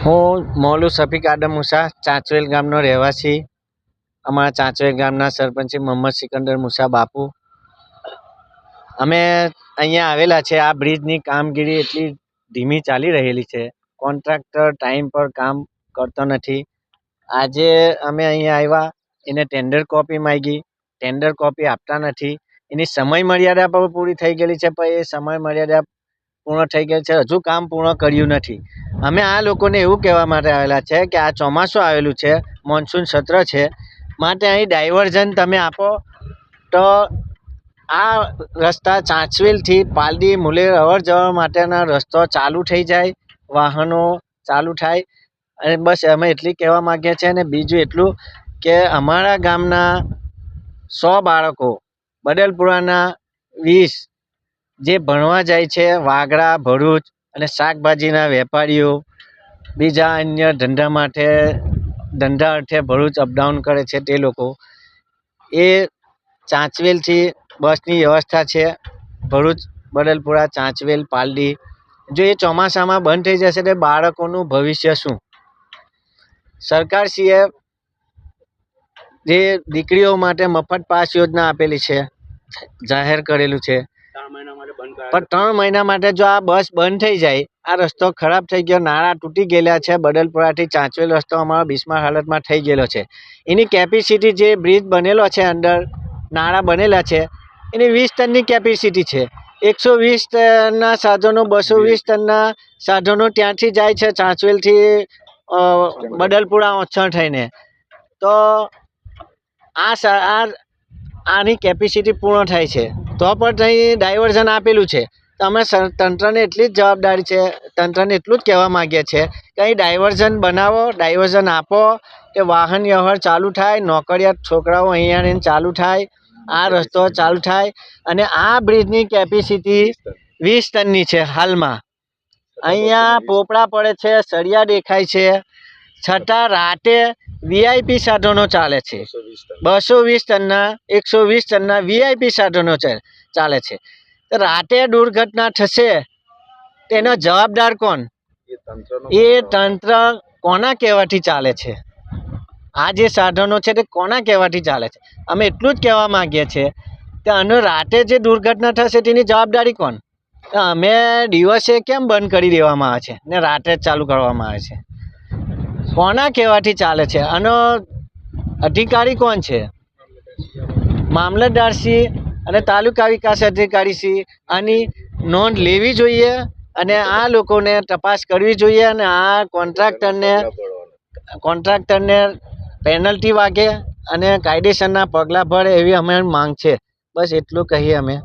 હું મૌલુ શફીક આદમ મુસા ચાંચવેલ ગામનો રહેવાસી. અમારા ચાંચવેલ ગામના સરપંચ મોહમ્મદ સિકંદર મુસા બાપુ. અમે અહીંયા આવેલા છે. આ બ્રિજની કામગીરી એટલી ધીમી ચાલી રહેલી છે. કોન્ટ્રાક્ટર ટાઈમ પર કામ કરતો નથી. આજે અમે અહીંયા આવ્યા, એને ટેન્ડર કોપી માંગી, ટેન્ડર કોપી આપતા નથી. એની સમય મર્યાદા પણ પૂરી થઈ ગયેલી છે, પણ એ સમય મર્યાદા પૂર્ણ થઈ ગયેલી છે, હજુ કામ પૂર્ણ કર્યું નથી. અમે આ લોકોને એવું કહેવા માટે આવેલા છે કે આ ચોમાસું આવેલું છે, મોન્સૂન સત્ર છે, માટે અહીં ડાયવર્ઝન તમે આપો તો આ રસ્તા ચાંચવેલથી પાલડી મુલેર અવર જવર માટેના રસ્તો ચાલુ થઈ જાય, વાહનો ચાલુ થાય. અને બસ અમે એટલી કહેવા માગીએ છીએ. અને બીજું એટલું કે અમારા ગામના 100 બાળકો, બદલપુરાના 20 જે ભણવા જાય છે, વાગરા, ભરૂચ, અને શાકભાજીના વેપારીઓ, બીજા અન્ય ધંધા અર્થે ભરૂચ અપડાઉન કરે છે, તે લોકો એ ચાંચવેલથી બસની વ્યવસ્થા છે, ભરૂચ, બદલપુરા, ચાંચવેલ, પાલડી. જો એ ચોમાસામાં બંધ થઈ જશે તો બાળકોનું ભવિષ્ય શું? સરકારશ્રીએ જે દીકરીઓ માટે મફત પાસ યોજના આપેલી છે, જાહેર કરેલું છે, પણ 3 મહિના માટે જો આ બસ બંધ થઈ જાય, આ રસ્તો ખરાબ થઈ ગયો, નાળા તૂટી ગયેલા છે, બદલપુરાથી ચાંચવેલ રસ્તો અમારો બિસ્માર હાલતમાં થઈ ગયેલો છે. એની કેપેસિટી જે બ્રિજ બનેલો છે, અંદર નાળા બનેલા છે, એની 20 ટનની કેપેસિટી છે. 120 ટનના સાધનો, 220 ટનના સાધનો ત્યાંથી જાય છે, ચાંચવેલથી બદલપુરા ઓછણ થઈને. તો આની કેપેસિટી પૂર્ણ થાય છે તો પણ ત્યાં ડાયવર્ઝન આપેલું છે. તો અમે તંત્રને એટલી જ જવાબદારી છે, તંત્રને એટલું જ કહેવા માગીએ છીએ કે અહીં ડાયવર્ઝન બનાવો, ડાયવર્ઝન આપો, કે વાહન વ્યવહાર ચાલુ થાય, નોકરિયાત છોકરાઓ અહીંયા ચાલુ થાય, આ રસ્તો ચાલુ થાય. અને આ બ્રિજની કેપેસિટી 20 ટનની છે હાલમાં. અહીંયા પોપડા પડે છે, સળિયા દેખાય છે, છતાં રાતે વીઆઈપી સાધનો ચાલે છે. 220 ટનના 120 ટનના વીઆઈપી સાધનો ચાલે છે. તો રાતે દુર્ઘટના થશે તેનો જવાબદાર કોણ? એ તંત્ર કોના કહેવાથી ચાલે છે? આ જે સાધનો છે તે કોના કહેવાથી ચાલે છે? અમે એટલું જ કહેવા માગીએ છીએ કે આનો રાતે જે દુર્ઘટના થશે તેની જવાબદારી કોણ? અમે દિવસે કેમ બંધ કરી દેવામાં આવે છે ને રાતે જ ચાલુ કરવામાં આવે છે? કોના કહેવાથી ચાલે છે? આનો અધિકારી કોણ છે? મામલતદારશ્રી અને તાલુકા વિકાસ અધિકારીશ્રી આની નોંધ લેવી જોઈએ અને આ લોકોને તપાસ કરવી જોઈએ. અને આ કોન્ટ્રાક્ટરને પેનલ્ટી વાગે અને કાયદેસરના પગલાં ભરે એવી અમે માંગ છે. બસ એટલું કહીએ અમે.